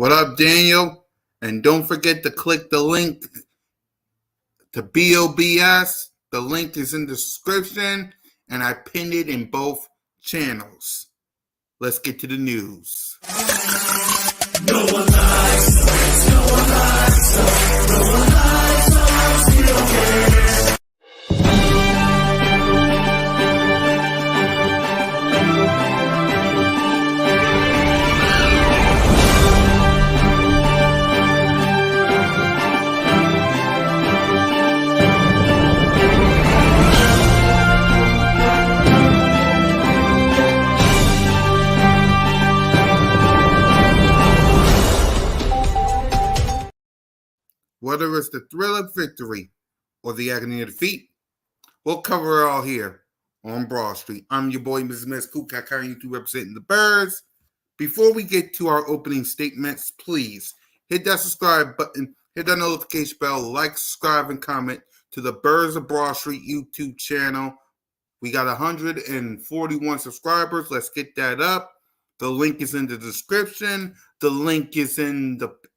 What up, Daniel? And don't forget to click the link to B.O.B.S. The link is in the description, and I pinned it in both channels. Let's get to the news. No one lies, no one lies, no one lies, we don't care. Whether it's the thrill of victory or the agony of defeat, we'll cover it all here on Broad Street. I'm your boy, Mrs. Miss Kukak, YouTube representing the Birds. Before we get to our opening statements, please hit that subscribe button, hit that notification bell, like, subscribe, and comment to the Birds of Broad Street YouTube channel. We got 141 subscribers. Let's get that up. The link is in the description. The link is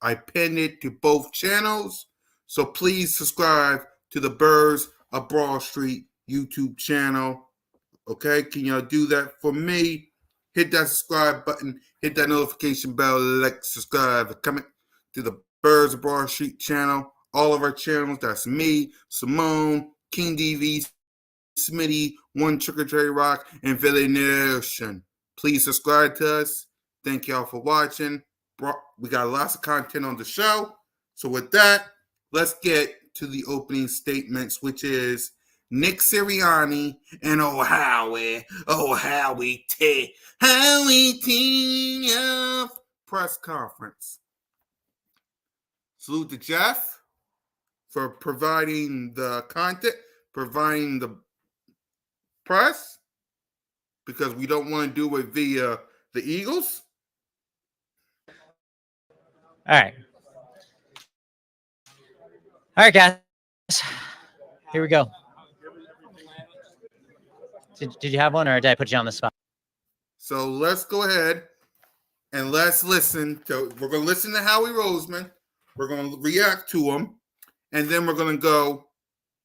I pinned it to both channels. So please subscribe to the Birds of Broad Street YouTube channel. Okay, can y'all do that for me? Hit that subscribe button. Hit that notification bell. Like, subscribe. Comment to the Birds of Broad Street channel. All of our channels. That's me, Simone, King DV, Smitty, One Trick or Treat Rock, and Philly Nation. Please subscribe to us. Thank y'all for watching. We got lots of content on the show. So with that, let's get to the opening statements, which is Nick Sirianni and Howie T press conference. Salute to Jeff for providing the content, providing the press, because we don't want to do it via the Eagles. All right, guys. Here we go. Did you have one, or did I put you on the spot? So let's go ahead and let's listen to. We're going to listen to Howie Roseman. We're going to react to him, and then we're going to go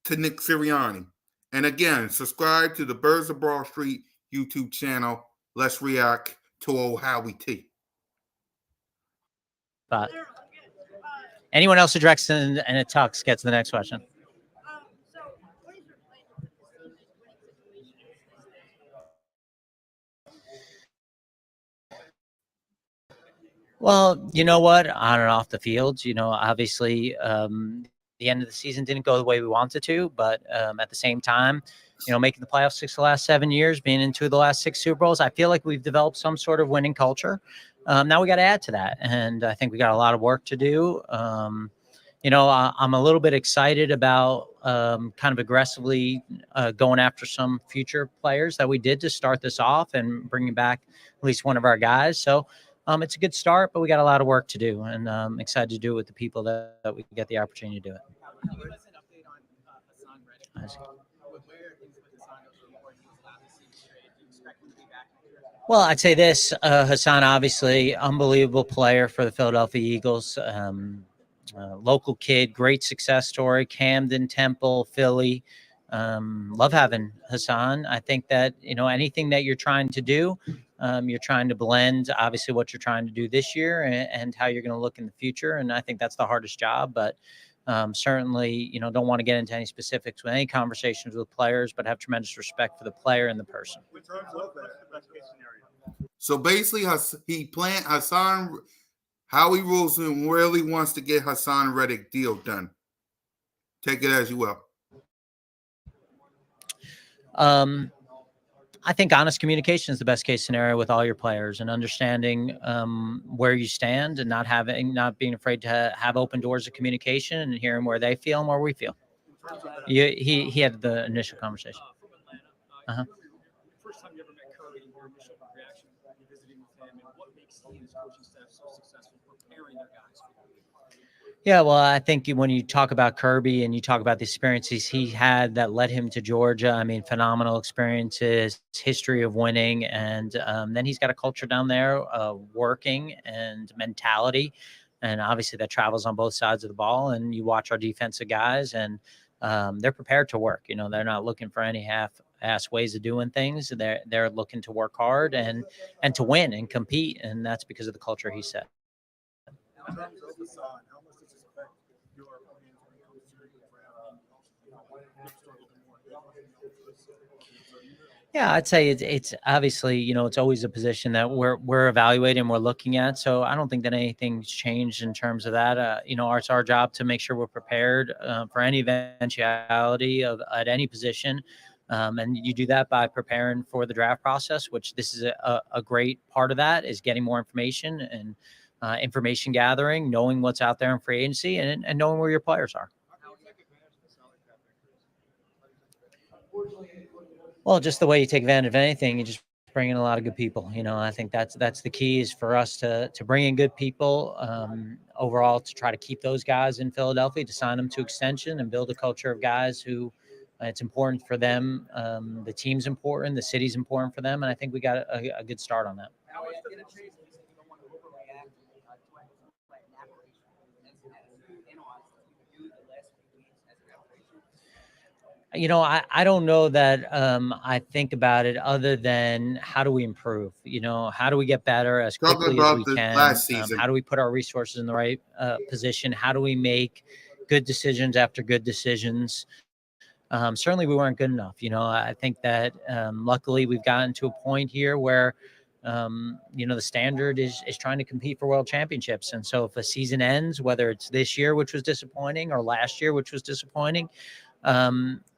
to Nick Sirianni. And again, subscribe to the Birds of Broad Street YouTube channel. Let's react to old Howie T. But anyone else who directs in a tux gets the next question. Well, you know what? On and off the field, obviously, the end of the season didn't go the way we wanted to, but at the same time, making the playoffs 6 of the last 7 years, being in 2 of the last 6 Super Bowls, I feel like we've developed some sort of winning culture. Now we got to add to that, and I think we got a lot of work to do. I'm a little bit excited about kind of aggressively going after some future players that we did to start this off and bringing back at least one of our guys. So it's a good start, but we got a lot of work to do, and I'm excited to do it with the people that we get the opportunity to do it. Well, I'd say this, Hassan, obviously, unbelievable player for the Philadelphia Eagles. Local kid, great success story, Camden, Temple, Philly. Love having Hassan. I think that, anything that you're trying to do, you're trying to blend, obviously, what you're trying to do this year and how you're going to look in the future. And I think that's the hardest job. But certainly, don't want to get into any specifics with any conversations with players, but have tremendous respect for the player and the person. So basically, Howie Roseman really wants to get Hassan Reddick deal done. Take it as you will. I think honest communication is the best case scenario with all your players, and understanding where you stand and not being afraid to have open doors of communication and hearing where they feel and where we feel. He had the initial conversation. First time you ever met Kirby, your initial reaction to visiting with him, and what makes he and his coaching staff so successful preparing their guys? Yeah, well, I think when you talk about Kirby and you talk about the experiences he had that led him to Georgia, I mean, phenomenal experiences, history of winning, and then he's got a culture down there, working and mentality, and obviously that travels on both sides of the ball. And you watch our defensive guys, and they're prepared to work. You know, they're not looking for any half-ass ways of doing things. They're looking to work hard and to win and compete, and that's because of the culture he set. In terms of facade, how much does this affect your plans when it comes to your draft? Which struggle the more? Yeah, I'd say it's obviously, it's always a position that we're evaluating, we're looking at. So I don't think that anything's changed in terms of that. It's our job to make sure we're prepared for any eventuality of at any position. And you do that by preparing for the draft process, which this is a great part of that, is getting more information and information gathering, knowing what's out there in free agency, and knowing where your players are. Well, just the way you take advantage of anything, you just bring in a lot of good people. I think that's the key, is for us to bring in good people, overall, to try to keep those guys in Philadelphia, to sign them to extension and build a culture of guys who, it's important for them. The team's important, the city's important for them, and I think we got a good start on that. How much does it change? You said you don't want to overreact to an operation as analyzed as we do the last few weeks as an operation. I don't know that I think about it other than how do we improve? How do we get better as Talking quickly as about we the can? last season, How do we put our resources in the right position? How do we make good decisions after good decisions? Certainly, we weren't good enough. I think that luckily we've gotten to a point here where the standard is trying to compete for world championships. And so if a season ends, whether it's this year, which was disappointing, or last year, which was disappointing,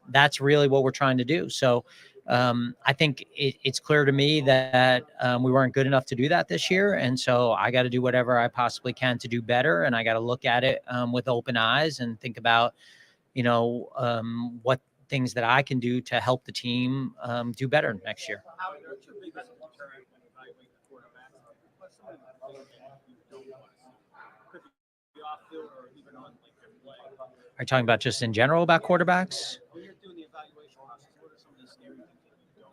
that's really what we're trying to do. So I think it's clear to me that we weren't good enough to do that this year. And so I got to do whatever I possibly can to do better. And I got to look at it with open eyes and think about, what things that I can do to help the team do better next year. Howie, what's your biggest concern when evaluating the quarterback? What's some of the things that you don't want to see? Could be off field or even on like their play. Are you talking about just in general about quarterbacks? When you're doing the evaluation process, what are some of the scary things that you don't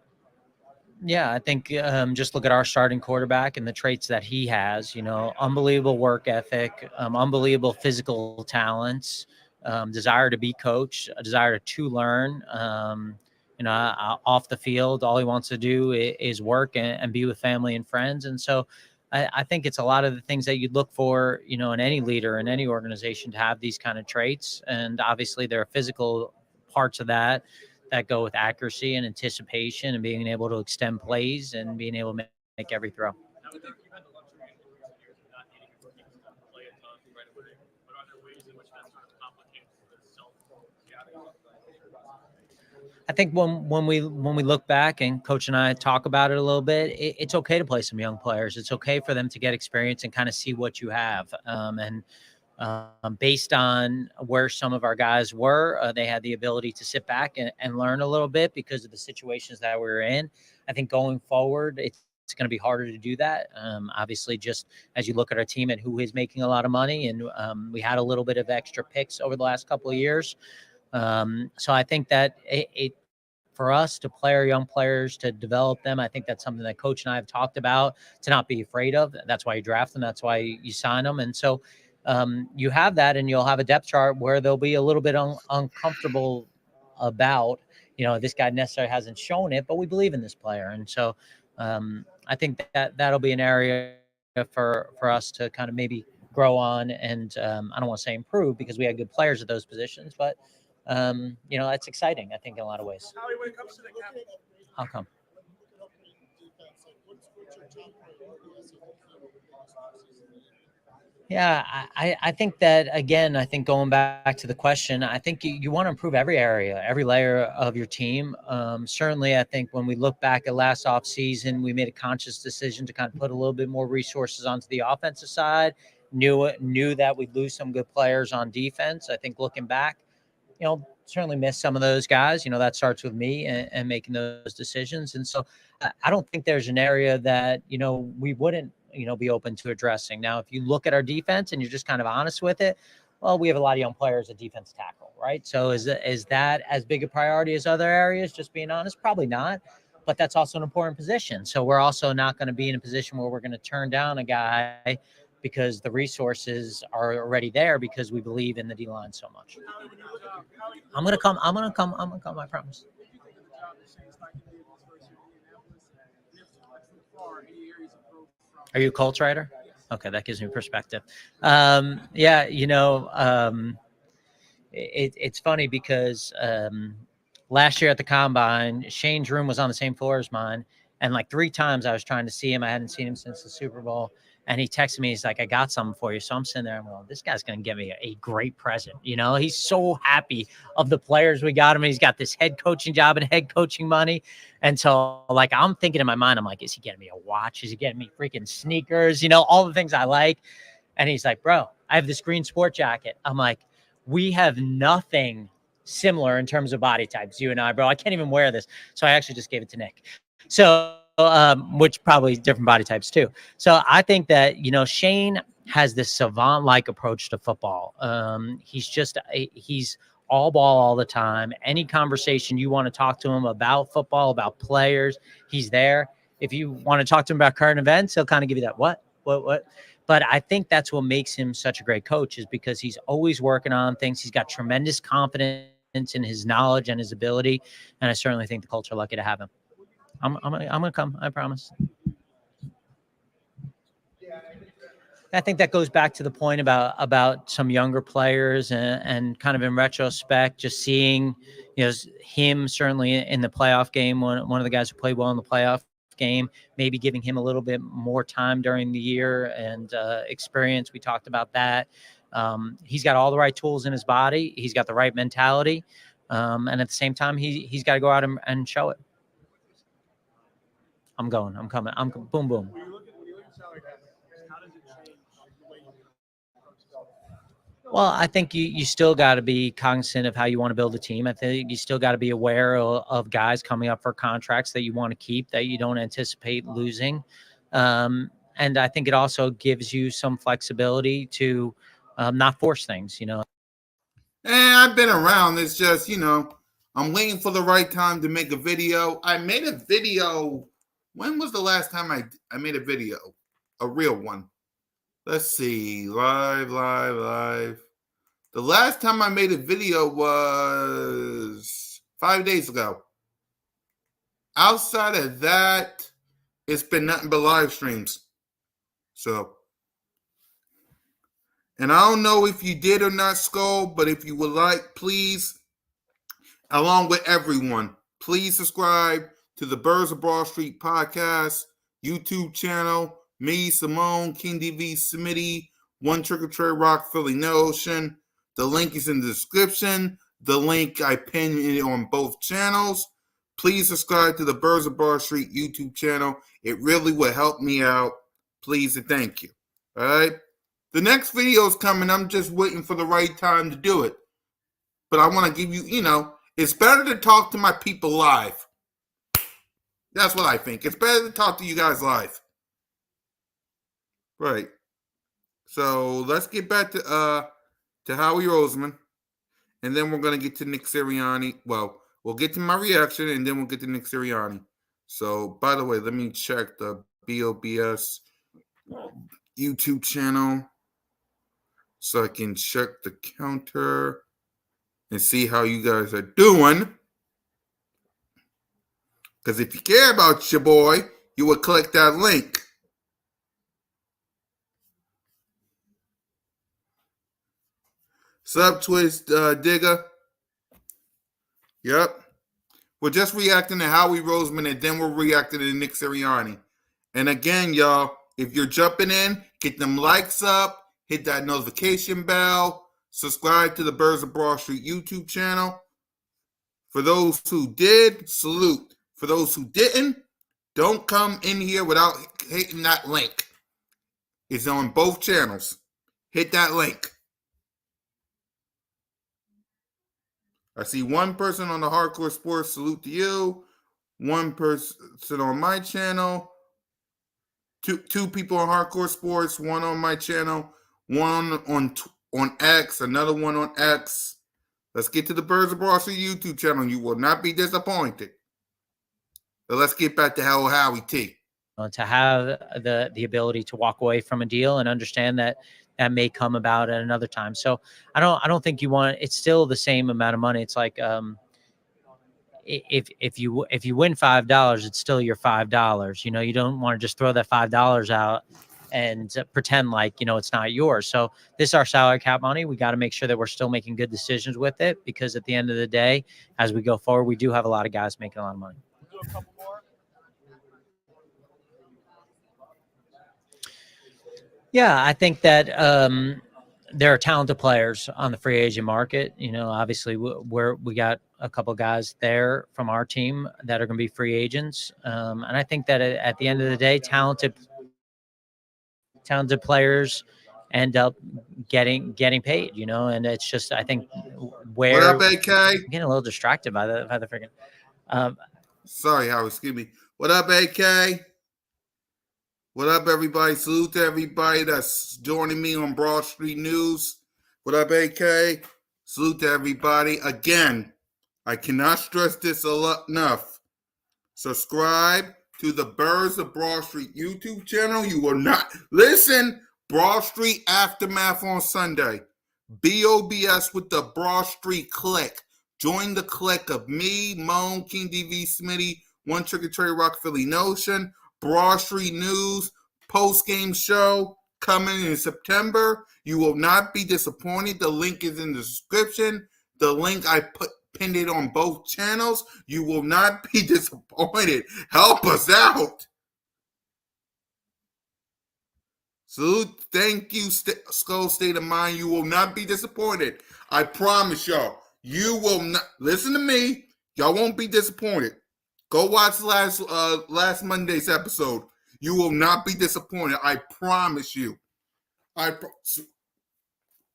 want? Yeah, I think just look at our starting quarterback and the traits that he has. Unbelievable work ethic, unbelievable physical talents, desire to be coached, a desire to learn. Off the field, all he wants to do is work and be with family and friends. And so I think it's a lot of the things that you'd look for, in any leader, in any organization, to have these kind of traits. And obviously there are physical parts of that go with accuracy and anticipation and being able to extend plays and being able to make every throw. Now, you've had the luxury in recent years of not needing a rookie to play a ton right away, but are there ways in which that sort of complicates the self-scouting? I think when we look back and Coach and I talk about it a little bit, it's okay to play some young players. It's okay for them to get experience and kind of see what you have. And based on where some of our guys were, they had the ability to sit back and learn a little bit because of the situations that we were in. I think going forward, it's going to be harder to do that. Obviously, just as you look at our team and who is making a lot of money, and we had a little bit of extra picks over the last couple of years. So I think that it for us to play our young players, to develop them, I think that's something that Coach and I have talked about, to not be afraid of. That's why you draft them. That's why you sign them. And so you have that, and you'll have a depth chart where they'll be a little bit uncomfortable about, this guy necessarily hasn't shown it, but we believe in this player. And so I think that'll be an area for us to kind of maybe grow on. And I don't want to say improve, because we had good players at those positions, but it's exciting, I think, in a lot of ways. Howie, when it comes to the cap, How come? Yeah, I think that, again, I think going back to the question, I think you want to improve every area, every layer of your team. Certainly, I think when we look back at last offseason, we made a conscious decision to kind of put a little bit more resources onto the offensive side. Knew that we'd lose some good players on defense. I think looking back, certainly miss some of those guys. That starts with me and making those decisions. And so I don't think there's an area that, we wouldn't, be open to addressing. Now, if you look at our defense and you're just kind of honest with it, Well, we have a lot of young players at defense tackle, right? So is that as big a priority as other areas? Just being honest, probably not. But that's also an important position. So we're also not going to be in a position where we're going to turn down a guy because the resources are already there because we believe in the D line so much. I'm gonna come. I'm gonna come. I'm gonna come. I promise. Are you a Colts writer? Okay, that gives me perspective. Yeah, it's funny because last year at the combine, Shane's room was on the same floor as mine, and like 3 times I was trying to see him. I hadn't seen him since the Super Bowl, and he texted me. He's like, "I got something for you." So I'm sitting there. I'm going, "This guy's going to give me a great present." He's so happy of the players we got him. He's got this head coaching job and head coaching money, and so like I'm thinking in my mind, I'm like, "Is he getting me a watch? Is he getting me freaking sneakers? All the things I like." And he's like, "Bro, I have this green sport jacket." I'm like, "We have nothing similar in terms of body types, you and I, bro. I can't even wear this." So I actually just gave it to Nick. So, which probably different body types too. So I think that, Shane has this savant-like approach to football. He's all ball all the time. Any conversation you want to talk to him about football, about players, he's there. If you want to talk to him about current events, he'll kind of give you that, what? But I think that's what makes him such a great coach, is because he's always working on things. He's got tremendous confidence in his knowledge and his ability. And I certainly think the Colts are lucky to have him. I'm going to come. I promise. I think that goes back to the point about some younger players and kind of in retrospect, just seeing, him certainly in the playoff game, one of the guys who played well in the playoff game, maybe giving him a little bit more time during the year and experience. We talked about that. He's got all the right tools in his body. He's got the right mentality. And at the same time, he's got to go out and show it. I'm going. I'm coming. Boom, boom. When you look at salary cap, how does it change the way you approach development? Well, I think you still got to be cognizant of how you want to build a team. I think you still got to be aware of guys coming up for contracts that you want to keep, that you don't anticipate losing. And I think it also gives you some flexibility to not force things, And I've been around. It's just, I'm waiting for the right time to make a video. I made a video. When was the last time I made a video? A real one. Let's see. Live. The last time I made a video was 5 days ago. Outside of that, it's been nothing but live streams. So, and I don't know if you did or not, Skull, but if you would like, please, along with everyone, please subscribe to the Birds of Broad Street podcast YouTube channel. Me, Simone, King DV, Smitty, One Trick or Treat Rock, Philly Notion. The link is in the description. The link I pinned it on both channels. Please subscribe to the Birds of Broad Street YouTube channel. It really would help me out. Please and thank you. All right. The next video is coming. I'm just waiting for the right time to do it. But I want to give you, it's better to talk to my people live. That's what I think. It's better to talk to you guys live. Right. So let's get back to Howie Roseman. And then we're going to get to Nick Sirianni. Well, we'll get to my reaction, and then we'll get to Nick Sirianni. So, by the way, let me check the B.O.B.S YouTube channel so I can check the counter and see how you guys are doing. Because if you care about your boy, you would click that link. Sub Twist Digger. Yep. We're just reacting to Howie Roseman, and then we're reacting to Nick Sirianni. And again, y'all, if you're jumping in, get them likes up, hit that notification bell, subscribe to the Birds of Broad Street YouTube channel. For those who did, salute. For those who didn't, don't come in here without hitting that link. It's on both channels. Hit that link. I see one person on the Hardcore Sports. Salute to you. One person on my channel. Two people on Hardcore Sports. One on my channel. One on on X, another one on X. Let's get to the Birds of Broad Street YouTube channel. You will not be disappointed. But let's get back to Howie T. To have the ability to walk away from a deal and understand that that may come about at another time. So I don't think you want, it's still the same amount of money. It's like if you win $5, it's still your $5. You know, you don't want to just throw that $5 out and pretend like, you know, it's not yours. So this is our salary cap money. We got to make sure that we're still making good decisions with it, because at the end of the day, as we go forward, we do have a lot of guys making a lot of money. We'll do a couple more. Yeah, I think that there are talented players on the free agent market. You know, obviously we got a couple guys there from our team that are going to be free agents, and I think that at the end of the day, talented players end up getting paid. You know, and it's just, I think where What up, AK? I'm getting a little distracted by the freaking. Sorry, Howard. Excuse me. What up, AK? What up, everybody? Salute to everybody that's joining me on Broad Street News. What up, AK? Salute to everybody. Again, I cannot stress this enough. Subscribe to the Birds of Broad Street YouTube channel. You will not listen. Broad Street Aftermath on Sunday. B.O.B.S. with the Broad Street Click. Join the clique of me, Moan, King DV, Smitty, One Trigger Trey Rock, Philly Notion, Broad Street News, post-game show coming in September. You will not be disappointed. The link is in the description. The link I pinned it on both channels. You will not be disappointed. Help us out. Salute. Thank you, Skull State of Mind. You will not be disappointed. I promise y'all. You will not. Listen to me. Y'all won't be disappointed. Go watch last Monday's episode. You will not be disappointed. I promise you. I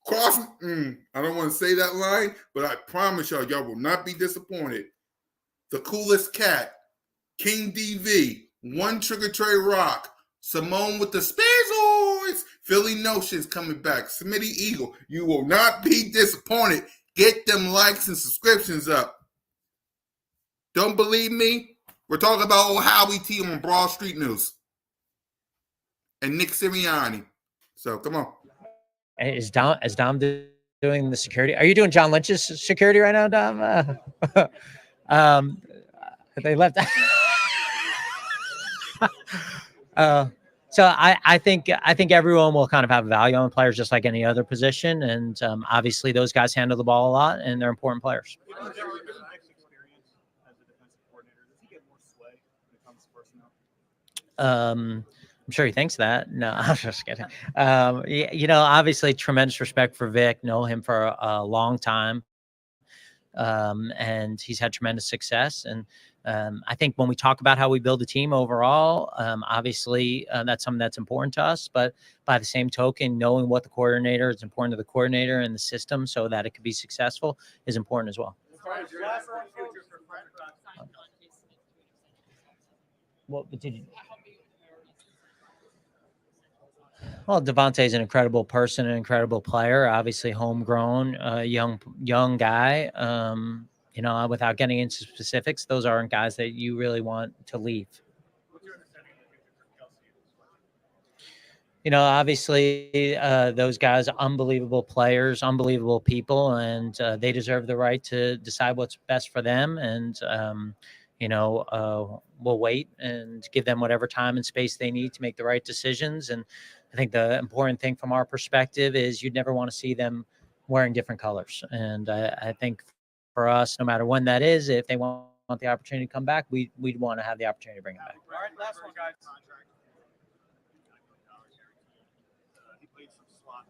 don't want to say that line, but I promise y'all will not be disappointed. The coolest cat, King DV, One Trigger Trey Rock, Simone with the Spazoids, Philly Notions coming back, Smitty Eagle. You will not be disappointed. Get them likes and subscriptions up. Don't believe me? We're talking about old Howie T on Broad Street News. And Nick Sirianni. So come on. Is Dom doing the security? Are you doing John Lynch's security right now, Dom? They left. So I think everyone will kind of have value on players just like any other position, and obviously those guys handle the ball a lot, and they're important players. I'm sure he thinks that. No, I'm just kidding. You know, obviously tremendous respect for Vic. Know him for a long time. And he's had tremendous success. And I think when we talk about how we build a team overall, obviously that's something that's important to us. But by the same token, knowing what the coordinator is important to the coordinator and the system so that it could be successful is important as well. What did you? Well, Devontae is an incredible person, an incredible player, obviously homegrown, young guy. You know, without getting into specifics, those aren't guys that you really want to leave. You know, obviously those guys are unbelievable players, unbelievable people, and they deserve the right to decide what's best for them. And, you know, we'll wait and give them whatever time and space they need to make the right decisions. And I think the important thing from our perspective is you'd never want to see them wearing different colors. And I think for us, no matter when that is, if they want the opportunity to come back, we'd want to have the opportunity to bring them back. All right, last one, guys. He played some slot.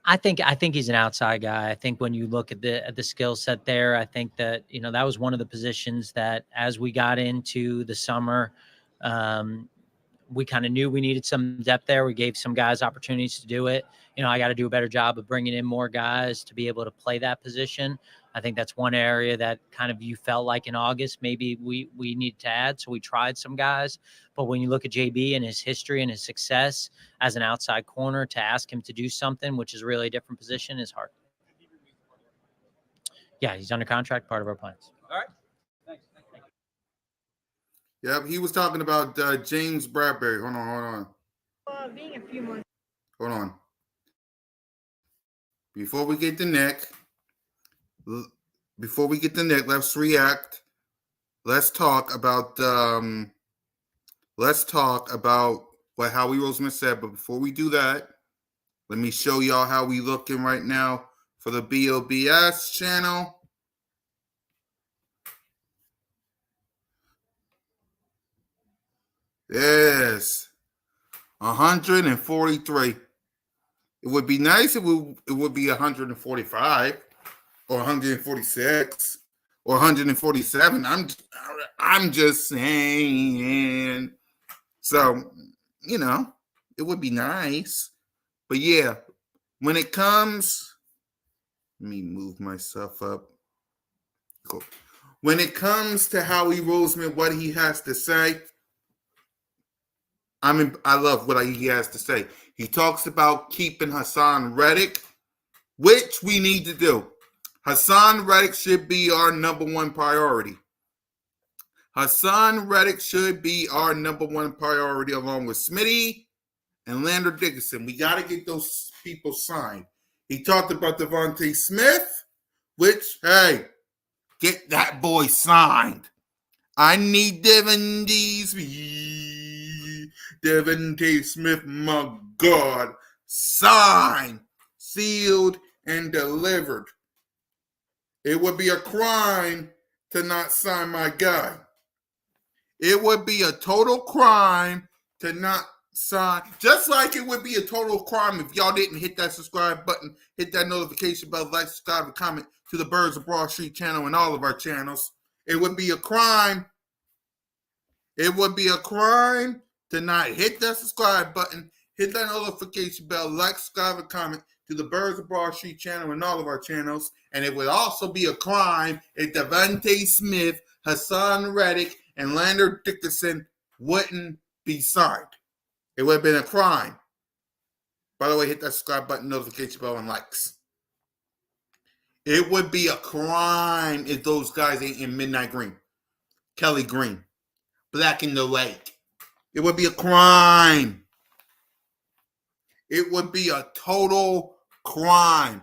I think he's an outside guy. I think when you look at the skill set there, I think that, you know, that was one of the positions that as we got into the summer, we kind of knew we needed some depth there. We gave some guys opportunities to do it. You know, I got to do a better job of bringing in more guys to be able to play that position. I think that's one area that kind of you felt like in August maybe we needed to add. So we tried some guys. But when you look at JB and his history and his success as an outside corner, to ask him to do something, which is really a different position, is hard. Yeah, he's under contract, part of our plans. All right. Thanks. Yep, he was talking about James Bradbury. Hold on. Being a few months. Hold on. Before we get the neck, let's react. Let's talk about what Howie Roseman said. But before we do that, let me show y'all how we looking right now for the B.O.B.S channel. Yes, 143. It would be nice if it would be 145 or 146 or 147. I'm just saying. So, it would be nice. But yeah, when it comes, let me move myself up. Cool. When it comes to Howie Roseman, what he has to say, I love what he has to say. He talks about keeping Hassan Reddick, which we need to do. Hassan Reddick should be our number one priority. Hassan Reddick should be our number one priority along with Smitty and Lander Dickinson. We got to get those people signed. He talked about Devontae Smith, which, hey, get that boy signed. I need Devontae Smith, my God, signed, sealed, and delivered. It would be a crime to not sign my guy. It would be a total crime to not sign. Just like it would be a total crime if y'all didn't hit that subscribe button, hit that notification bell, like, subscribe, and comment to the Birds of Broad Street channel and all of our channels. It would be a crime. It would be a crime to not hit that subscribe button, hit that notification bell, like, subscribe, and comment to the Birds of Broad Street channel and all of our channels. And it would also be a crime if Devontae Smith, Hassan Reddick, and Lander Dickinson wouldn't be signed. It would have been a crime. By the way, hit that subscribe button, notification bell, and likes. It would be a crime if those guys ain't in Midnight Green, Kelly Green, Black in the Lake. It would be a crime. It would be a total crime.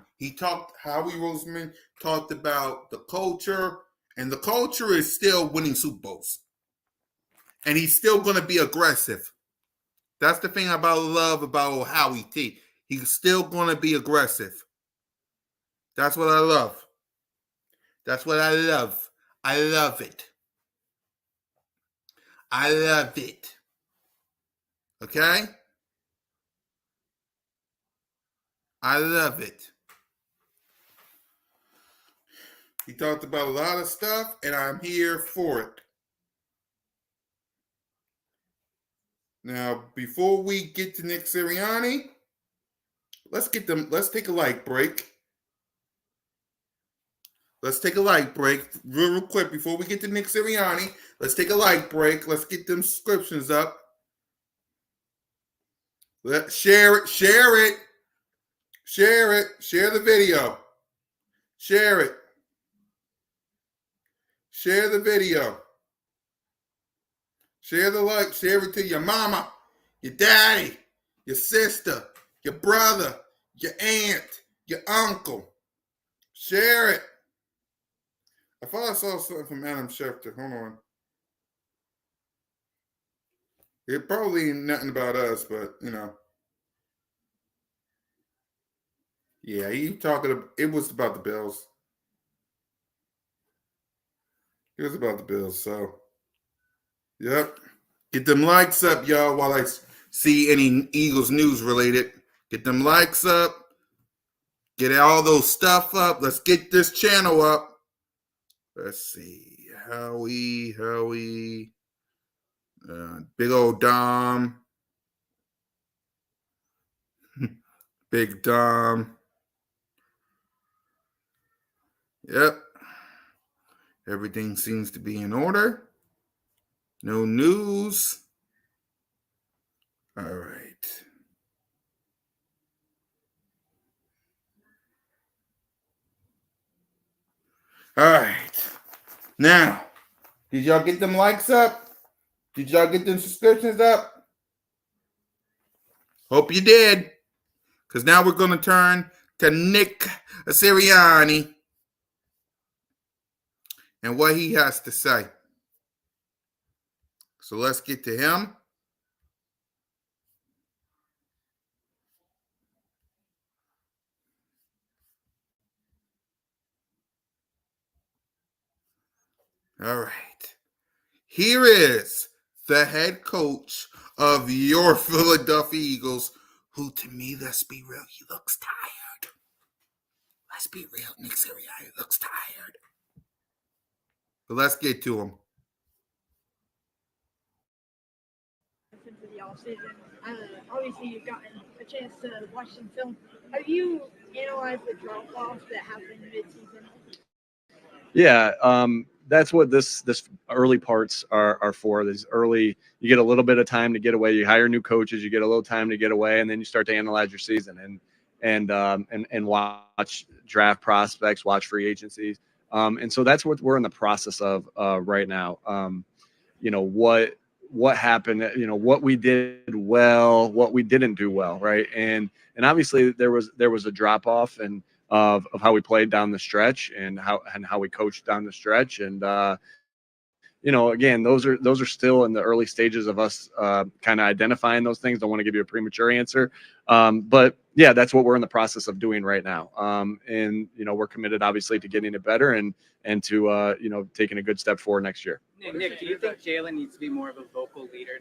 Howie Roseman talked about the culture, and the culture is still winning Super Bowls. And he's still going to be aggressive. That's the thing I love about Howie T. He's still going to be aggressive. That's what I love. That's what I love. I love it. I love it. Okay? I love it. He talked about a lot of stuff, and I'm here for it. Now, before we get to Nick Sirianni, let's take a light break. Let's take a light break real quick before we get to Nick Sirianni. Let's take a light break. Let's get them subscriptions up. Share it. Share the video. Share it. Share the video. Share the like. Share it to your mama, your daddy, your sister, your brother, your aunt, your uncle. Share it. I thought I saw something from Adam Schefter. Hold on. It probably ain't nothing about us, but, Yeah, it was about the Bills. It was about the Bills, so. Yep. Get them likes up, y'all, while I see any Eagles news related. Get them likes up. Get all those stuff up. Let's get this channel up. Let's see. Howie. Big old Dom. Big Dom. Yep. Everything seems to be in order. No news. All right. All right. Now, did y'all get them likes up? Did y'all get them subscriptions up? Hope you did. Because now we're going to turn to Nick Sirianni and what he has to say. So let's get to him. All right. Here is the head coach of your Philadelphia Eagles, who to me, let's be real, he looks tired. Let's be real, Nick Sirianni looks tired. But let's get to him. Into the offseason. Obviously, you've gotten a chance to watch some film. Have you analyzed the drop-off that happened mid-season? Yeah, that's what this early parts are for. These early, you get a little bit of time to get away. You hire new coaches, you get a little time to get away, and then you start to analyze your season and watch draft prospects, watch free agencies, and so that's what we're in the process of right now. What happened, what we did well, what we didn't do well, right? And obviously there was a drop off and of how we played down the stretch and how we coached down the stretch. And again, those are still in the early stages of us kind of identifying those things. Don't want to give you a premature answer, but yeah, that's what we're in the process of doing right now. And we're committed obviously to getting it better and to taking a good step forward next year. Nick, do you think Jalen needs to be more of a vocal leader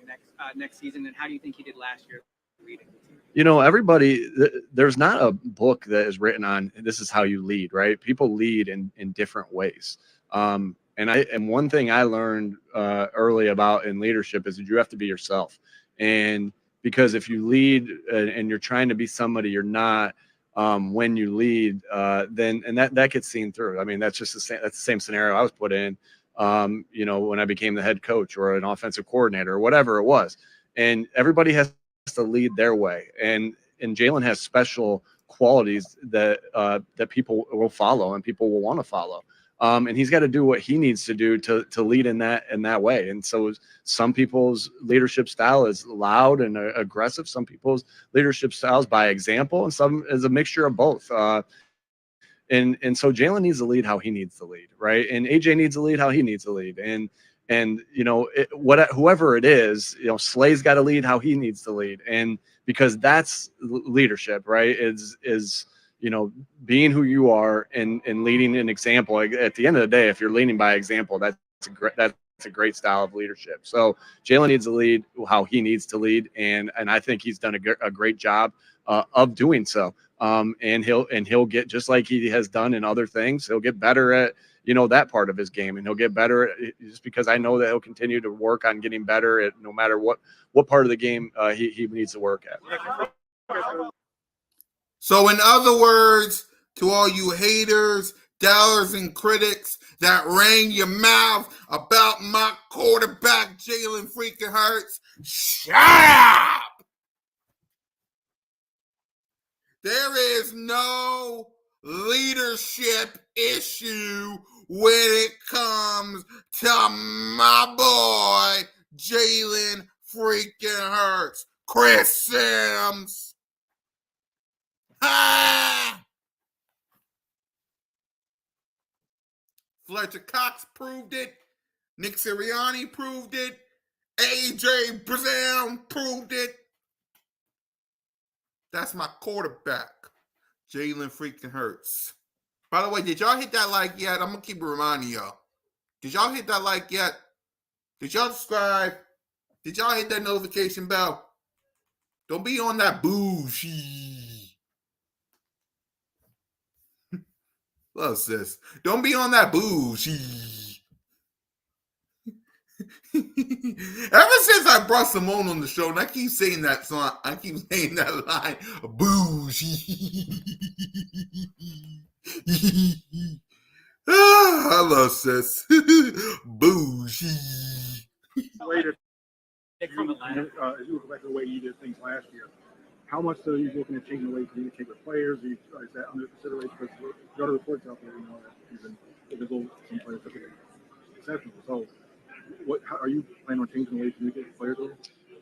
next season? And how do you think he did last year leading the team? Everybody, there's not a book that is written on this is how you lead, right? People lead in different ways. And one thing I learned early about in leadership is that you have to be yourself. And because if you lead and you're trying to be somebody you're not, when you lead, then that gets seen through. I mean, that's just that's the same scenario I was put in. When I became the head coach or an offensive coordinator or whatever it was, and everybody has to lead their way, and Jalen has special qualities that people will follow and people will want to follow. And he's got to do what he needs to do to lead in that way. And so some people's leadership style is loud and aggressive. Some people's leadership styles by example, and some is a mixture of both. And so Jalen needs to lead how he needs to lead, right? And AJ needs to lead how he needs to lead. And whoever it is, Slay's got to lead how he needs to lead. And because that's leadership, right? Is being who you are and leading an example. At the end of the day, if you're leading by example, that's a great style of leadership. So Jalen needs to lead how he needs to lead, and I think he's done a great job of doing so. And he'll get, just like he has done in other things, he'll get better at that part of his game, and he'll get better at it, just because I know that he'll continue to work on getting better at no matter what part of the game he needs to work at. So in other words, to all you haters, doubters, and critics that ran your mouth about my quarterback, Jalen freaking Hurts, shut up! There is no leadership issue when it comes to my boy, Jalen freaking Hurts. Chris Sims. Ah! Fletcher Cox proved it. Nick Sirianni proved it. AJ Brown proved it. That's my quarterback, Jalen freaking Hurts. By the way, did y'all hit that like yet? I'm going to keep reminding y'all. Did y'all hit that like yet? Did y'all subscribe? Did y'all hit that notification bell? Don't be on that bougie. Love sis. Don't be on that bougie. Ever since I brought Simone on the show, and I keep saying that song, I keep saying that line, bougie. Hello, sis. Bougie. Way to as you look back at the way you did things last year, how much are you looking at changing the way you communicate with players? Is that under consideration? Because there are reports out there, that even some players are exceptional. So, how are you planning on changing the way you communicate with players?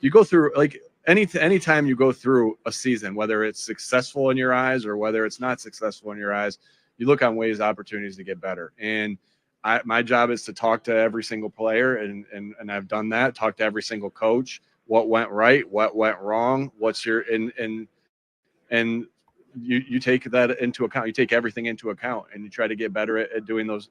You go through like anytime you go through a season, whether it's successful in your eyes or whether it's not successful in your eyes, you look on ways, opportunities to get better. And my job is to talk to every single player, and I've done that. Talk to every single coach. What went right? What went wrong? What's your and you take that into account. You take everything into account, and you try to get better at doing those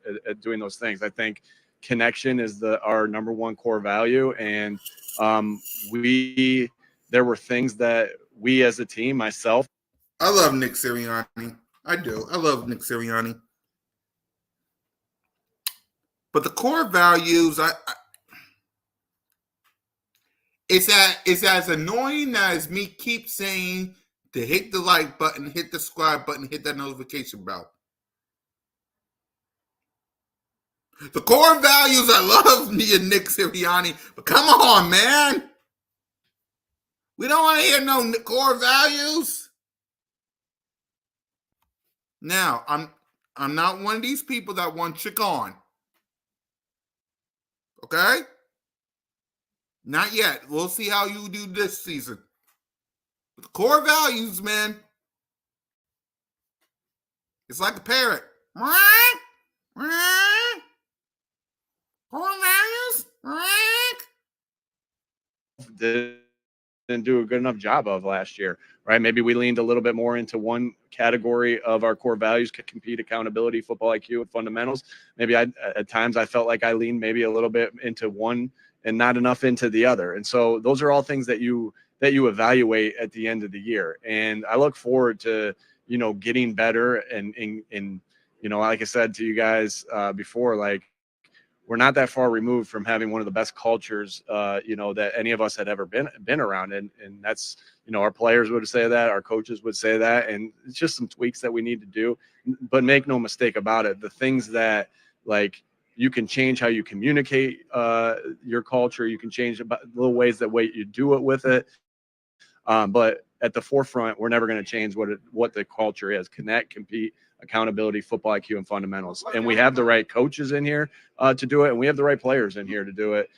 things. I think connection is our number one core value, and there were things that we as a team, myself. I love Nick Sirianni. I do. I love Nick Sirianni. But the core values, it's as annoying as me keep saying to hit the like button, hit the subscribe button, hit that notification bell. The core values, I love me and Nick Sirianni, but come on, man. We don't want to hear no core values. Now, I'm not one of these people that want chick on. Okay? Not yet. We'll see how you do this season. But the core values, man. It's like a parrot. Core values? Didn't do a good enough job of last year, right? Maybe we leaned a little bit more into one category of our core values: compete, accountability, football IQ, and fundamentals. Maybe at times I felt like I leaned maybe a little bit into one and not enough into the other. And so those are all things that you evaluate at the end of the year. And I look forward to, getting better and like I said to you guys before, like, we're not that far removed from having one of the best cultures, that any of us had ever been around. And that's, our players would say that, our coaches would say that, and it's just some tweaks that we need to do. But make no mistake about it, the things that, like, you can change how you communicate your culture. You can change about little ways that way you do it with it. But at the forefront, we're never going to change what the culture is: connect, compete, accountability, football IQ, and fundamentals. And we have the right coaches in here to do it, and we have the right players in here to do it,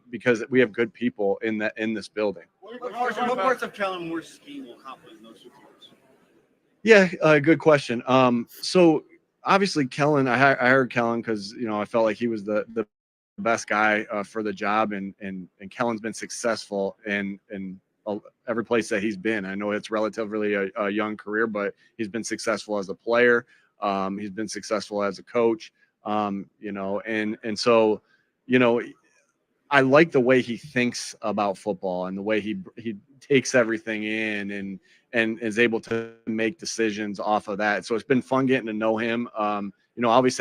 because we have good people in this building. What parts of Kellen Moore's scheme will complement those two teams? Yeah, good question. So obviously Kellen, I hired Kellen because I felt like he was the best guy for the job, and Kellen's been successful in every place that he's been. I know it's relatively a young career, but he's been successful as a player. He's been successful as a coach, and so, I like the way he thinks about football and the way he takes everything in and is able to make decisions off of that. So it's been fun getting to know him. I've always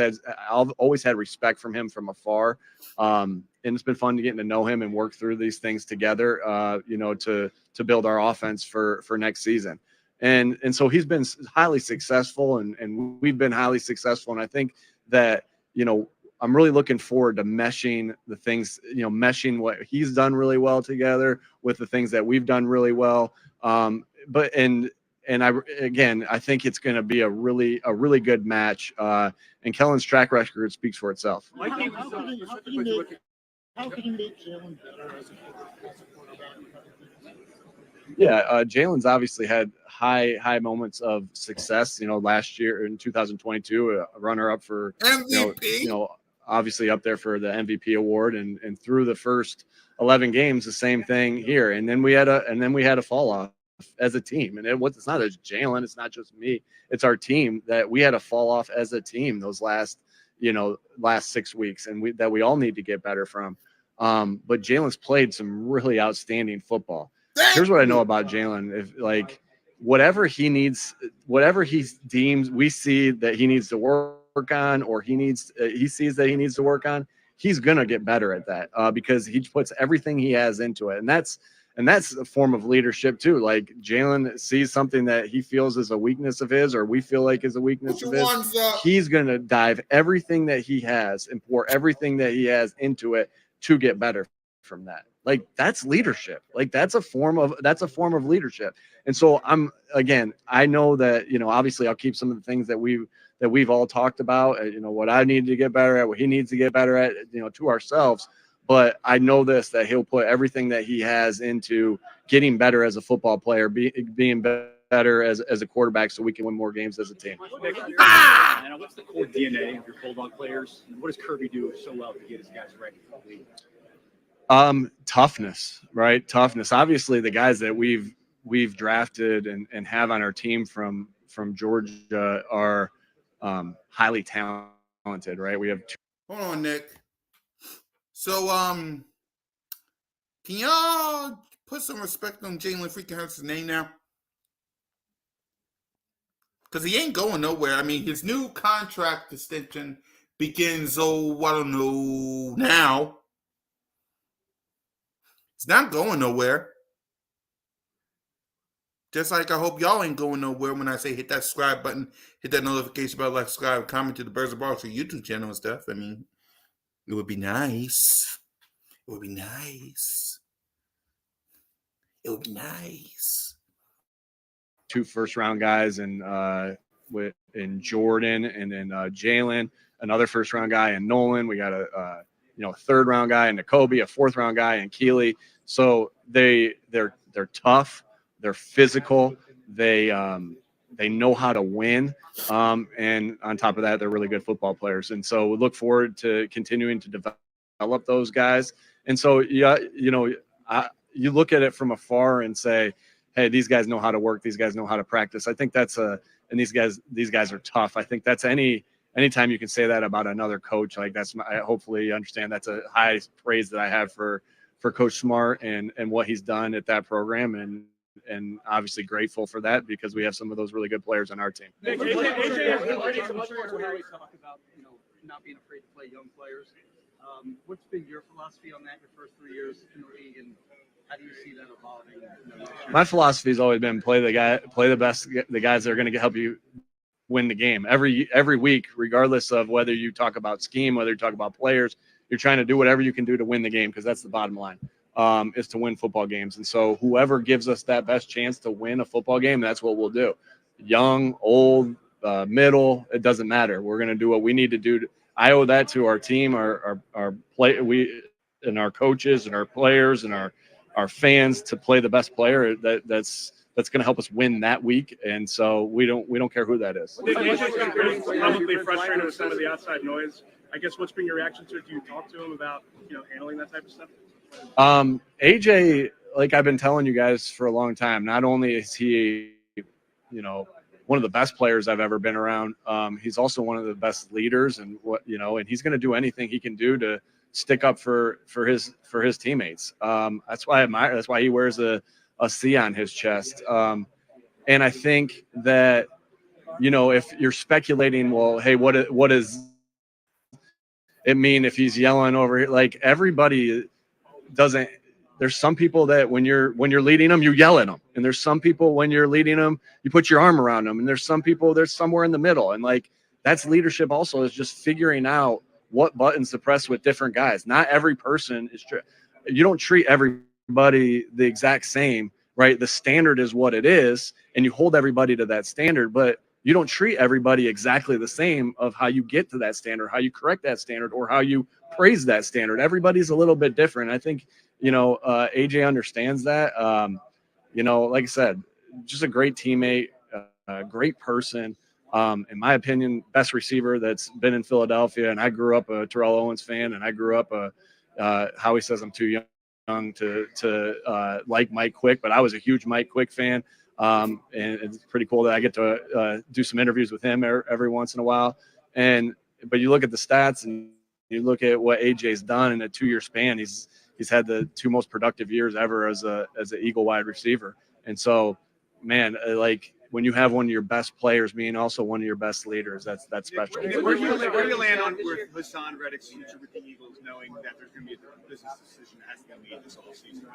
had respect from him from afar. And it's been fun to getting to know him and work through these things together, to build our offense for next season. And so he's been highly successful, and we've been highly successful. And I think that, I'm really looking forward to meshing the things, meshing what he's done really well together with the things that we've done really well. I think it's going to be a really good match. And Kellen's track record speaks for itself. How can you make Jalen better as a quarterback? Yeah, Jalen's obviously had high moments of success. Last year in 2022, a runner-up for MVP. Obviously up there for the MVP award, and through the first 11 games, the same thing here. And then we had a fall off as a team. And it's not just Jalen, it's not just me, it's our team that we had a fall off as a team those last 6 weeks, and we all need to get better from. But Jalen's played some really outstanding football. Here's what I know about Jalen: if whatever he needs, whatever he deems we see that he needs to work on, or he sees that he needs to work on, he's gonna get better at that, because he puts everything he has into it. And that's And that's a form of leadership too. Like Jalen sees something that he feels is a weakness of his, or we feel like is a weakness of his. He's going to dive everything that he has and pour everything that he has into it to get better from that. Like that's leadership. Like that's a form of leadership. And so I know that, obviously I'll keep some of the things that we've all talked about, what I need to get better at, what he needs to get better at, to ourselves. But I know that he'll put everything that he has into getting better as a football player, being better as a quarterback, so we can win more games as a team. What's the core DNA of your Bulldog players? And what does Kirby do so well to get his guys ready for the league? Toughness, right? Toughness. Obviously, the guys that we've drafted and have on our team from Georgia are highly talented, right? We have two. Hold on, Nick. So, can y'all put some respect on Jalen freaking Hurts' name now? Because he ain't going nowhere. I mean, his new contract extension begins, I don't know, now. It's not going nowhere. Just like I hope y'all ain't going nowhere when I say hit that subscribe button, hit that notification bell, like, subscribe, comment to the Birds of Ball YouTube channel and stuff. I mean, it would be nice. It would be nice. It would be nice. 2 first-round guys in Jordan, and then Jalen, another first-round guy in Nolan. We got a third-round guy in Nakobe, a fourth-round guy in Keeley. So they're tough, they're physical, they know how to win, and on top of that, they're really good football players. And so we look forward to continuing to develop those guys. And so you look at it from afar and say, hey, these guys know how to work. These guys know how to practice. I think and these guys are tough. I think that's anytime you can say that about another coach, like hopefully you understand that's a high praise that I have for Coach Smart and what he's done at that program. And obviously grateful for that because we have some of those really good players on our team. AJ, I'm sure Howie talked about not being afraid to play young players. What's been your philosophy on that your first 3 years in the league, and how do you see that evolving? My philosophy has always been play the best, the guys that are going to help you win the game every week, regardless of whether you talk about scheme, whether you talk about players. You're trying to do whatever you can do to win the game because that's the bottom line, is to win football games. And so whoever gives us that best chance to win a football game, that's what we'll do. Young, old, middle, it doesn't matter. We're going to do what we need to do. I owe that to our team, our and our coaches and our players and our fans to play the best player that's going to help us win that week. And so we don't care who that is. Probably frustrated with some of the outside noise. I guess what's been your reaction to it? Do you talk to him about handling that type of stuff? AJ, like I've been telling you guys for a long time, not only is he one of the best players I've ever been around, he's also one of the best leaders, and and he's going to do anything he can do to stick up for his teammates. That's why I admire. That's why he wears a C on his chest. And I think that if you're speculating, well, hey, what does it mean if he's yelling over here? Like everybody doesn't. There's some people that when you're leading them, you yell at them, and there's some people when you're leading them, you put your arm around them, and there's some people there's somewhere in the middle, and like that's leadership. Also, is just figuring out what buttons to press with different guys. Not every person is you don't treat everybody the exact same, right? The standard is what it is, and you hold everybody to that standard, but you don't treat everybody exactly the same of how you get to that standard, how you correct that standard, or how you praise that standard. Everybody's a little bit different. I think, AJ understands that. Like I said, just a great teammate, a great person. In my opinion, best receiver that's been in Philadelphia. And I grew up a Terrell Owens fan, and I grew up Howie says I'm too young to like Mike Quick, but I was a huge Mike Quick fan. And it's pretty cool that I get to do some interviews with him every once in a while. But you look at the stats and you look at what AJ's done in a 2-year span. He's had the 2 most productive years ever as an Eagle wide receiver. And so, man, like when you have one of your best players being also one of your best leaders, that's special. Where do you land on with Hassan Reddick's future with the Eagles, knowing that there's going to be a business decision that has to be made this whole season?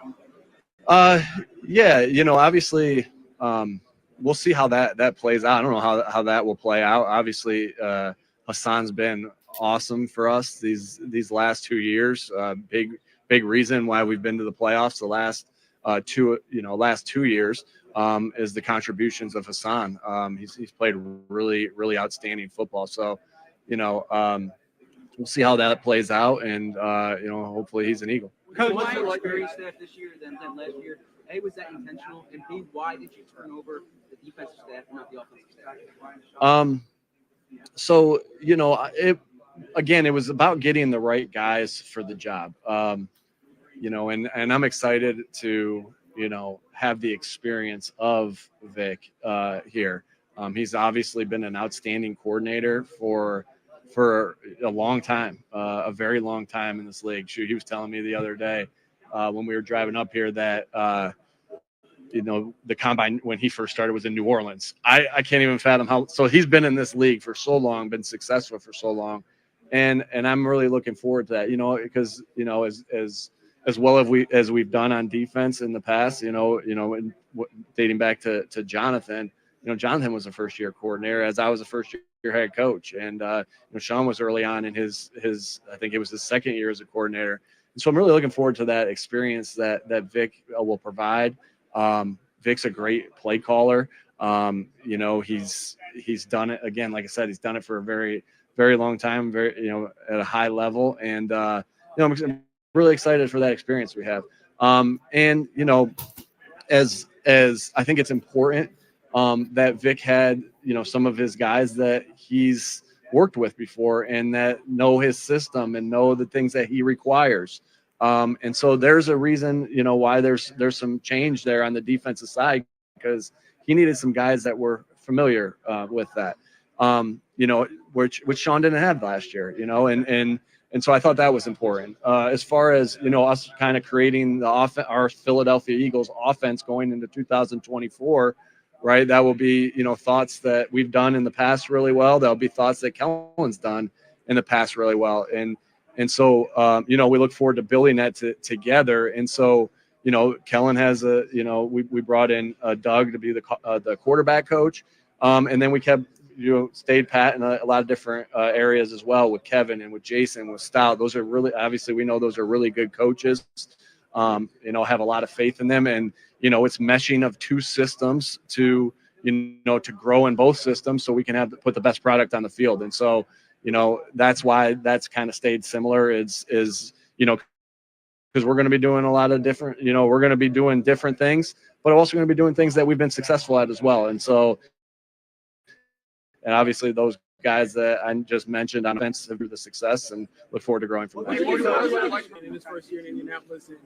Uh, yeah, obviously, we'll see how that plays out. I don't know how that will play out. Obviously, Hassan's been awesome for us these last 2 years. Big reason why we've been to the playoffs the last 2 years is the contributions of Hassan. He's played really outstanding football. So, we'll see how that plays out, and hopefully he's an Eagle. Coach, what's it like your staff this year than last year? A, was that intentional? And B, why did you turn over the defensive staff and not the offensive staff? So it was about getting the right guys for the job. And I'm excited to have the experience of Vic here. He's obviously been an outstanding coordinator for a long time, a very long time in this league. Shoot, he was telling me the other day when we were driving up here that the combine when he first started was in New Orleans. I can't even fathom how. So he's been in this league for so long, been successful for so long, and I'm really looking forward to that. Because as well as we've done on defense in the past, and dating back to Jonathan. Jonathan was a first-year coordinator, as I was a first-year head coach, and Sean was early on in his I think it was his second year as a coordinator. And so I'm really looking forward to that experience that Vic will provide. Vic's a great play caller. He's done it again. Like I said, he's done it for a very, very long time, very, at a high level. And, I'm really excited for that experience we have. As I think it's important that Vic had, some of his guys that he's worked with before and that know his system and know the things that he requires. And so there's a reason, why there's some change there on the defensive side, because he needed some guys that were familiar with that, which Sean didn't have last year, and so I thought that was important. As far as, us kind of creating our Philadelphia Eagles offense going into 2024, right? That will be, thoughts that we've done in the past really well. There'll be thoughts that Kellen's done in the past really well. And so, we look forward to building that together. And so, Kellen has we brought in Doug to be the quarterback coach. And then we kept, stayed pat in a lot of different areas as well with Kevin and with Jason, with Stout. Those are really, obviously we know those are really good coaches, have a lot of faith in them. And, it's meshing of two systems to grow in both systems so we can put the best product on the field. And so, that's why that's kind of stayed similar is because we're going to be doing a lot of different, we're going to be doing different things, but also going to be doing things that we've been successful at as well. And so, and obviously those guys that I just mentioned on offense have the success and look forward to growing from that. In his first year in Indianapolis, and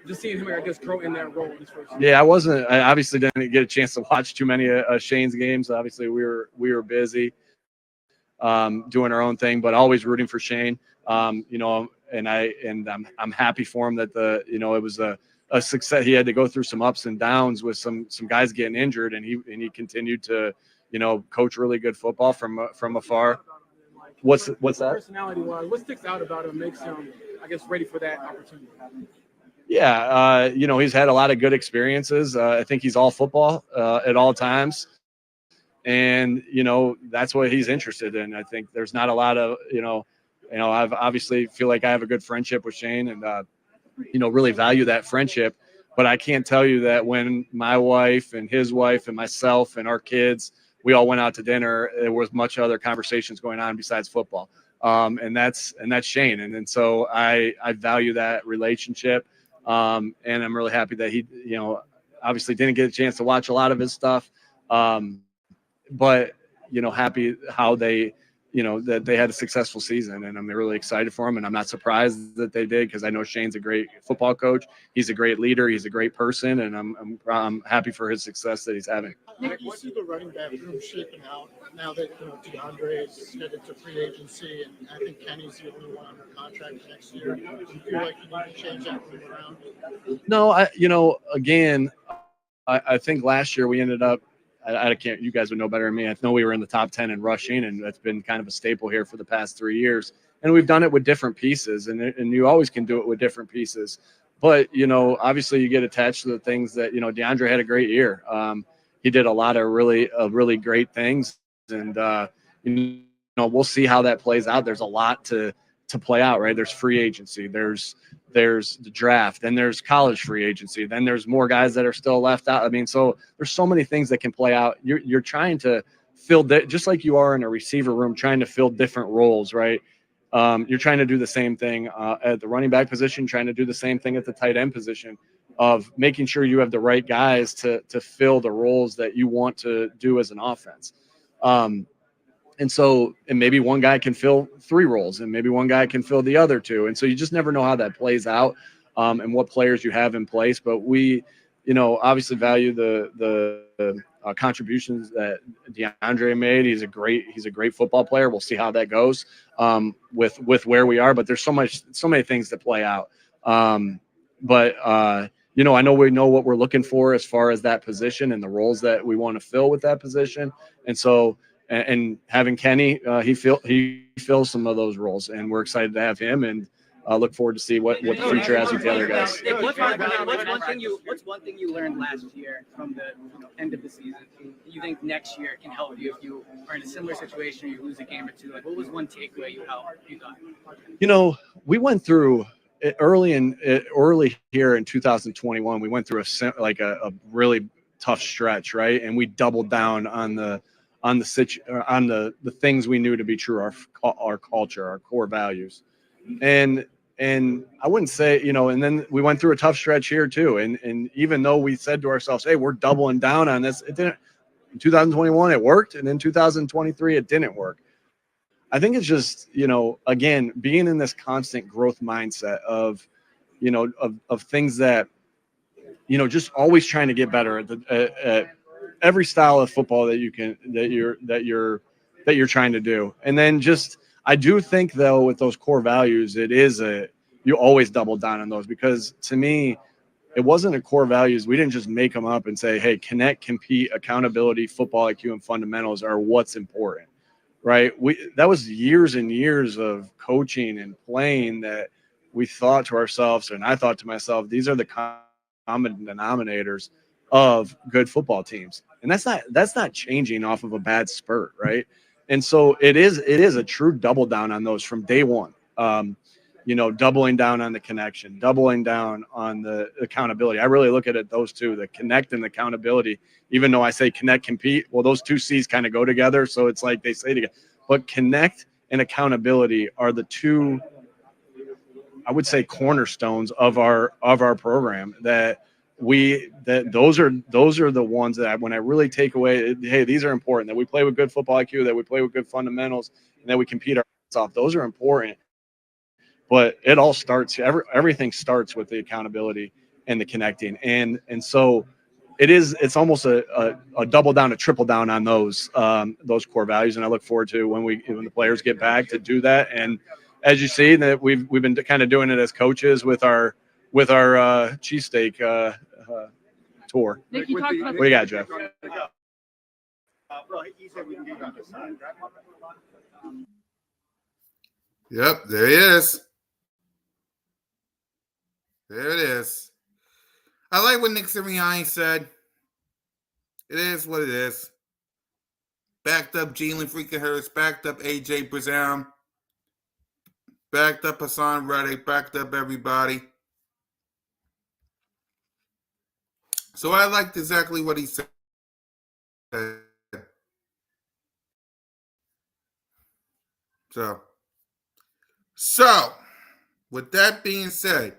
just seeing him, I guess, grow in that role this first year. Yeah, I obviously didn't get a chance to watch too many of Shane's games. Obviously we were busy doing our own thing, but always rooting for Shane. And I'm happy for him that it was a success. He had to go through some ups and downs with some guys getting injured, and he continued to coach really good football from afar. What's that? Personality-wise, what sticks out about him makes him, I guess, ready for that opportunity? Yeah, he's had a lot of good experiences. I think he's all football at all times. And, that's what he's interested in. I think there's not a lot of, I've obviously feel like I have a good friendship with Shane and, really value that friendship. But I can't tell you that when my wife and his wife and myself and our kids, we all went out to dinner, there was much other conversations going on besides football. And that's Shane. And so I value that relationship. And I'm really happy that he, obviously didn't get a chance to watch a lot of his stuff. But happy how they that they had a successful season, and I'm really excited for them, and I'm not surprised that they did, because I know Shane's a great football coach. He's a great leader, he's a great person, and I'm happy for his success that he's having. Nick, you see the running back room shaping out now that DeAndre is headed to free agency, and I think Kenny's the only one under contract next year. Do you feel like you need to change that room around? No, again, I think last year we ended up, I can't, you guys would know better than me. I know we were in the top 10 in rushing, and that's been kind of a staple here for the past 3 years. And we've done it with different pieces, and you always can do it with different pieces. But obviously you get attached to the things that DeAndre had a great year. He did a lot of really great things, and we'll see how that plays out. There's a lot to play out, right? There's free agency, there's the draft, then there's college free agency, then there's more guys that are still left out. I mean, so there's so many things that can play out. You're trying to fill just like you are in a receiver room, trying to fill different roles, right? You're trying to do the same thing at the running back position, trying to do the same thing at the tight end position, of making sure you have the right guys to fill the roles that you want to do as an offense. And maybe one guy can fill 3 roles, and maybe one guy can fill the other 2. And so you just never know how that plays out, and what players you have in place. But we, obviously value the contributions that DeAndre made. He's a great football player. We'll see how that goes with where we are. But there's so many things to play out. But I know we know what we're looking for as far as that position and the roles that we want to fill with that position. And so, and having Kenny, he fills some of those roles, and we're excited to have him, and look forward to see what the future has with the other guys. What's one thing you learned last year from the end of the season you think next year can help you if you are in a similar situation or you lose a game or two? Like, what was one takeaway you got? We went through early here in 2021. We went through a really tough stretch, right? And we doubled down on the things we knew to be true, our culture, our core values. And I wouldn't say, and then we went through a tough stretch here too. And even though we said to ourselves, hey, we're doubling down on this, it didn't. In 2021 it worked, and in 2023 it didn't work. I think it's just, again, being in this constant growth mindset of things that, just always trying to get better at every style of football that you're trying to do. And then I do think though, with those core values, you always double down on those, because to me, it wasn't a core values. We didn't just make them up and say, hey, connect, compete, accountability, football IQ, and fundamentals are what's important, right? That was years and years of coaching and playing that we thought to ourselves, and I thought to myself, these are the common denominators of good football teams. And that's not changing off of a bad spurt, right? And so it is a true double down on those from day one. Doubling down on the connection, doubling down on the accountability. I really look at it, those two, the connect and the accountability. Even though I say connect, compete, well, those two C's kind of go together. So it's like they say together. But connect and accountability are the two, I would say, cornerstones of our program. Those are the ones that when I really take away, hey, these are important. That we play with good football IQ, that we play with good fundamentals, and that we compete our off. Those are important. But it all starts. Everything starts with the accountability and the connecting, and so it's almost a double down, a triple down on those core values. And I look forward to when the players get back to do that. And as you see, that we've been kind of doing it as coaches with our cheesesteak tour. Nick, what do you got, Jeff? Yep, there he is. There it is. I like what Nick Sirianni said. It is what it is. Backed up Jalen freaking Hurts, backed up AJ Brown, backed up Hassan Reddick, backed up everybody. So I liked exactly what he said. So, with that being said,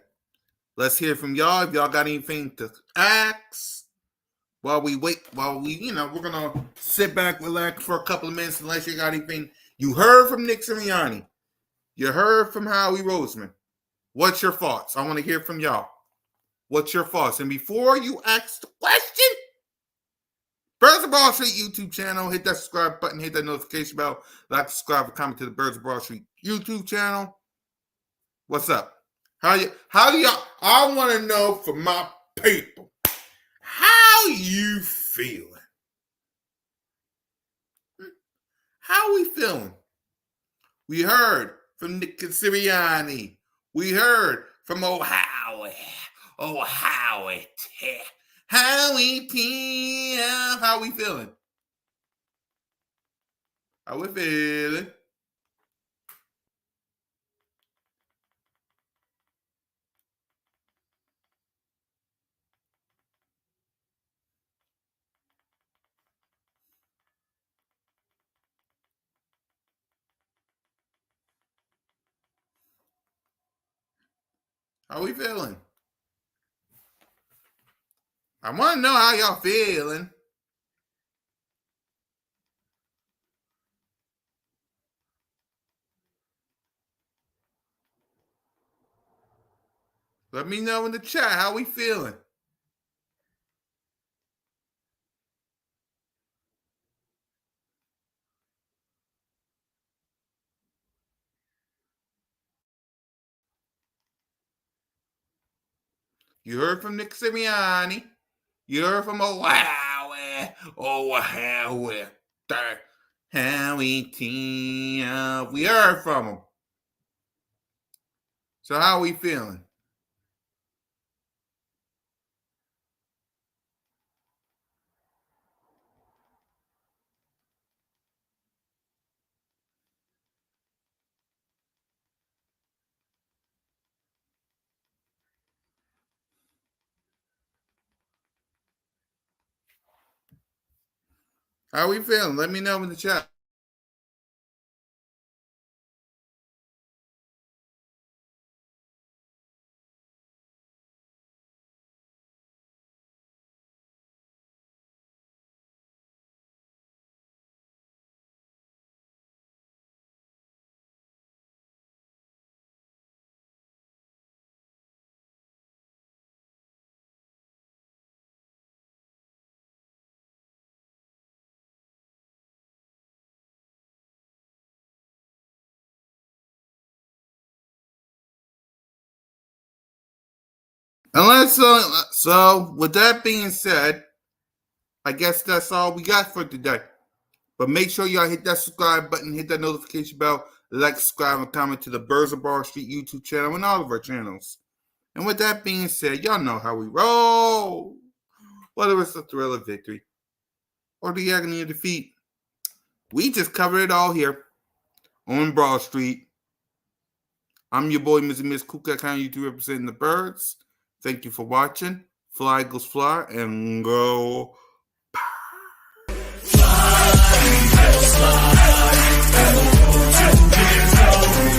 let's hear from y'all. If y'all got anything to ask while we wait, we're gonna sit back, relax for a couple of minutes unless you got anything. You heard from Nick Sirianni. You heard from Howie Roseman. What's your thoughts? I want to hear from y'all. What's your thoughts? And before you ask the question, Birds of Broad Street YouTube channel, hit that subscribe button, hit that notification bell, like, subscribe, and comment to the Birds of Broad Street YouTube channel. What's up? How do y'all? I want to know from my people, how you feeling? How we feeling? We heard from Nick Sirianni. We heard from Howie. Oh, Howie. Howie T. How we feeling? How we feeling? How we feeling? I want to know how y'all feeling. Let me know in the chat how we feeling. You heard from Nick Sirianni. You heard from Howie. Howie T. We heard from him. So how we feeling? How we feeling? Let me know in the chat. So with that being said, I guess that's all we got for today. But make sure y'all hit that subscribe button, hit that notification bell, like, subscribe, and comment to the Birds of Broad Street YouTube channel and all of our channels. And with that being said, y'all know how we roll. Whether it's the thrill of victory or the agony of defeat, we just cover it all here on Broad Street. I'm your boy, Mr. Miss Kuka County YouTube representing the Birds. Thank you for watching. Fly, Eagles, fly, and go. Fly,